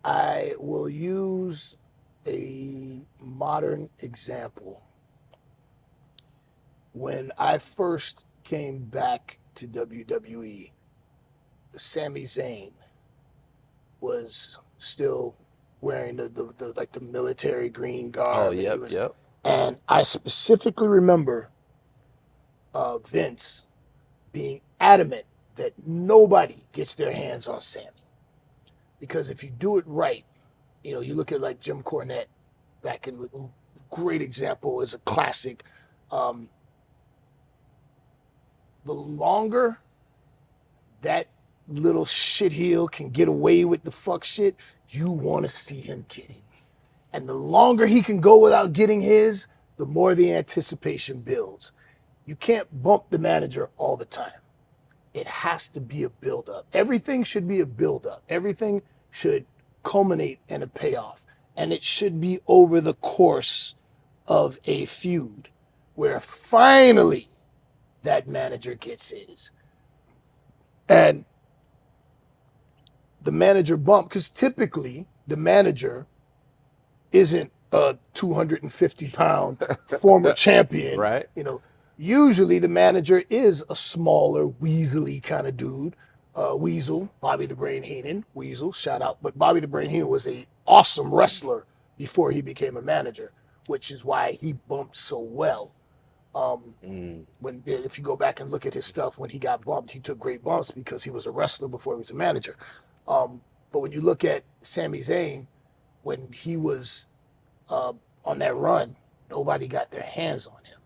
I will use a modern example. When I first came back to WWE, Sami Zayn was still wearing the like the military green Oh, garb, and he yep, was, yep. and I specifically remember Vince being adamant that nobody gets their hands on Sammy, because if you do it right, you look at like Jim Cornette back in, great example is a classic. Um, the longer that little shitheel can get away with the fuck shit, you want to see him get it. And the longer he can go without getting his, the more the anticipation builds. You can't bump the manager all the time. It has to be a build-up. Everything should be a build-up. Everything should culminate in a payoff. And it should be over the course of a feud where finally that manager gets his. And the manager bump, because typically the manager isn't a 250-pound former champion. Right? Usually the manager is a smaller, weaselly kind of dude. Weasel, Bobby the Brain Heenan, Weasel, shout out. But Bobby the Brain Heenan was a awesome wrestler before he became a manager, which is why he bumped so well. Mm. When if you go back and look at his stuff, when he got bumped, he took great bumps because he was a wrestler before he was a manager. But when you look at Sami Zayn, when he was on that run, nobody got their hands on him.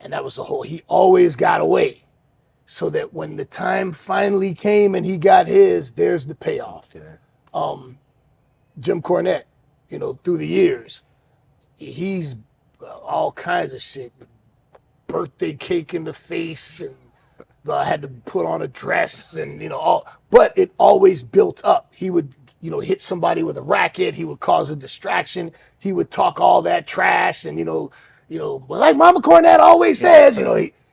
And that was the whole, he always got away. So that when the time finally came and he got his, there's the payoff. Okay. Jim Cornette, through the years, he's all kinds of shit. Birthday cake in the face, and had to put on a dress, and all. But it always built up. He would, hit somebody with a racket. He would cause a distraction. He would talk all that trash, and like Mama Cornette always says,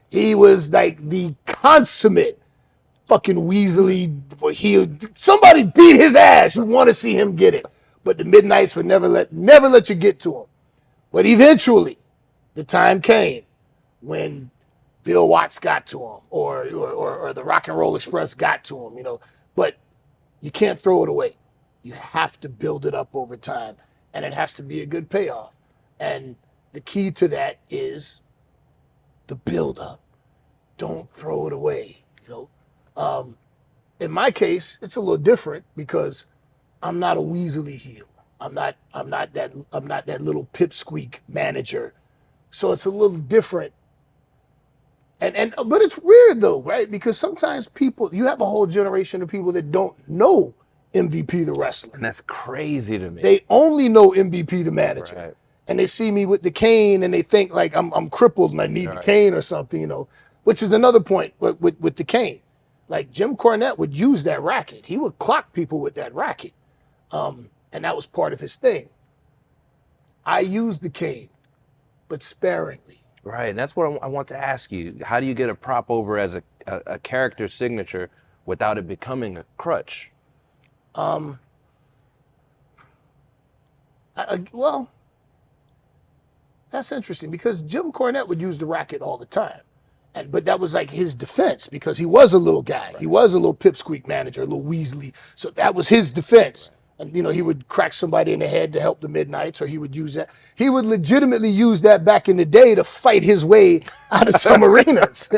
he was like the consummate fucking Weasley. Somebody beat his ass. You want to see him get it, but the Midnights would never let you get to him. But eventually, the time came when Bill Watts got to him, or the Rock and Roll Express got to him. But you can't throw it away. You have to build it up over time, and it has to be a good payoff. And the key to that is the build up. Don't throw it away. In my case, it's a little different because I'm not a Weasley heel. I'm not that little pipsqueak manager. So it's a little different. And but it's weird though, right? Because sometimes you have a whole generation of people that don't know MVP the wrestler. And that's crazy to me. They only know MVP the manager. Right. And they see me with the cane and they think like I'm crippled and I need the Right. cane or something, which is another point with the cane. Like Jim Cornette would use that racket. He would clock people with that racket. And that was part of his thing. I use the cane, but sparingly. Right. And that's what I want to ask you. How do you get a prop over as a character signature without it becoming a crutch? Um, well, that's interesting because Jim Cornette would use the racket all the time. But that was like his defense because he was a little guy. He was a little pipsqueak manager, a little Weasley. So that was his defense. And, he would crack somebody in the head to help the Midnights, or he would use that. He would legitimately use that back in the day to fight his way out of some arenas.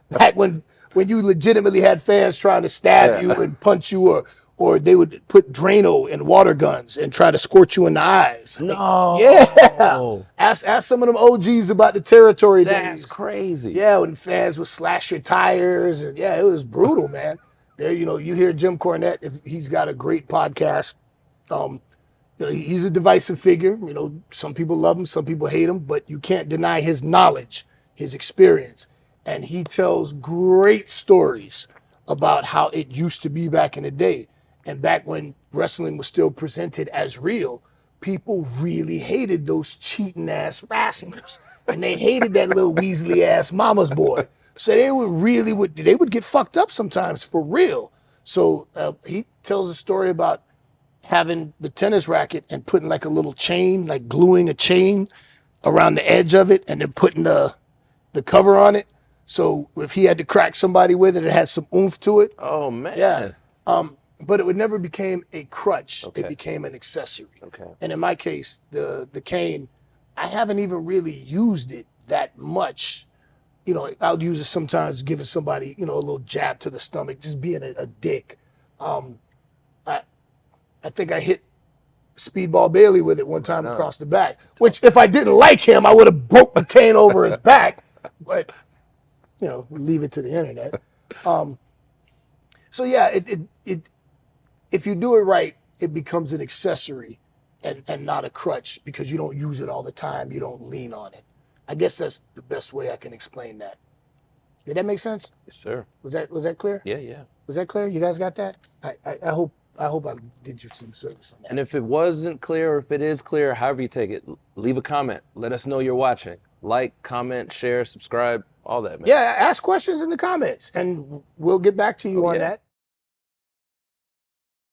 Back when you legitimately had fans trying to stab you and punch you, or they would put Drano and water guns and try to scorch you in the eyes. No. Yeah. Ask some of them OGs about the territory That's days. crazy. Yeah, when fans would slash your tires, and yeah, it was brutal, man. There, you hear Jim Cornette, if he's got a great podcast. He's a divisive figure. Some people love him, some people hate him, but you can't deny his knowledge, his experience, and he tells great stories about how it used to be back in the day, and back when wrestling was still presented as real. People really hated those cheating ass wrestlers, and they hated that little Weasley ass mama's boy. So they would get fucked up sometimes for real. So he tells a story about having the tennis racket and putting like a little chain, like gluing a chain around the edge of it, and then putting the cover on it. So if he had to crack somebody with it, it had some oomph to it. Oh man. Yeah. But it would never became a crutch. Okay. It became an accessory. Okay. And in my case, the cane, I haven't even really used it that much. You know, I'll use it sometimes giving somebody, you know, a little jab to the stomach, just being a dick. I think I hit Speedball Bailey with it one time across the back, which if I didn't like him, I would have broke the cane over his back. But, you know, leave it to the internet. So yeah, if you do it right, it becomes an accessory and not a crutch because you don't use it all the time. You don't lean on it. I guess that's the best way I can explain that. Did that make sense? Yes, sir. Was that clear? Yeah, yeah. Was that clear? You guys got that? I hope I did you some service on that. And if it wasn't clear or if it is clear, however you take it, leave a comment. Let us know you're watching. Like, comment, share, subscribe, all that, man. Yeah, ask questions in the comments and we'll get back to you on that.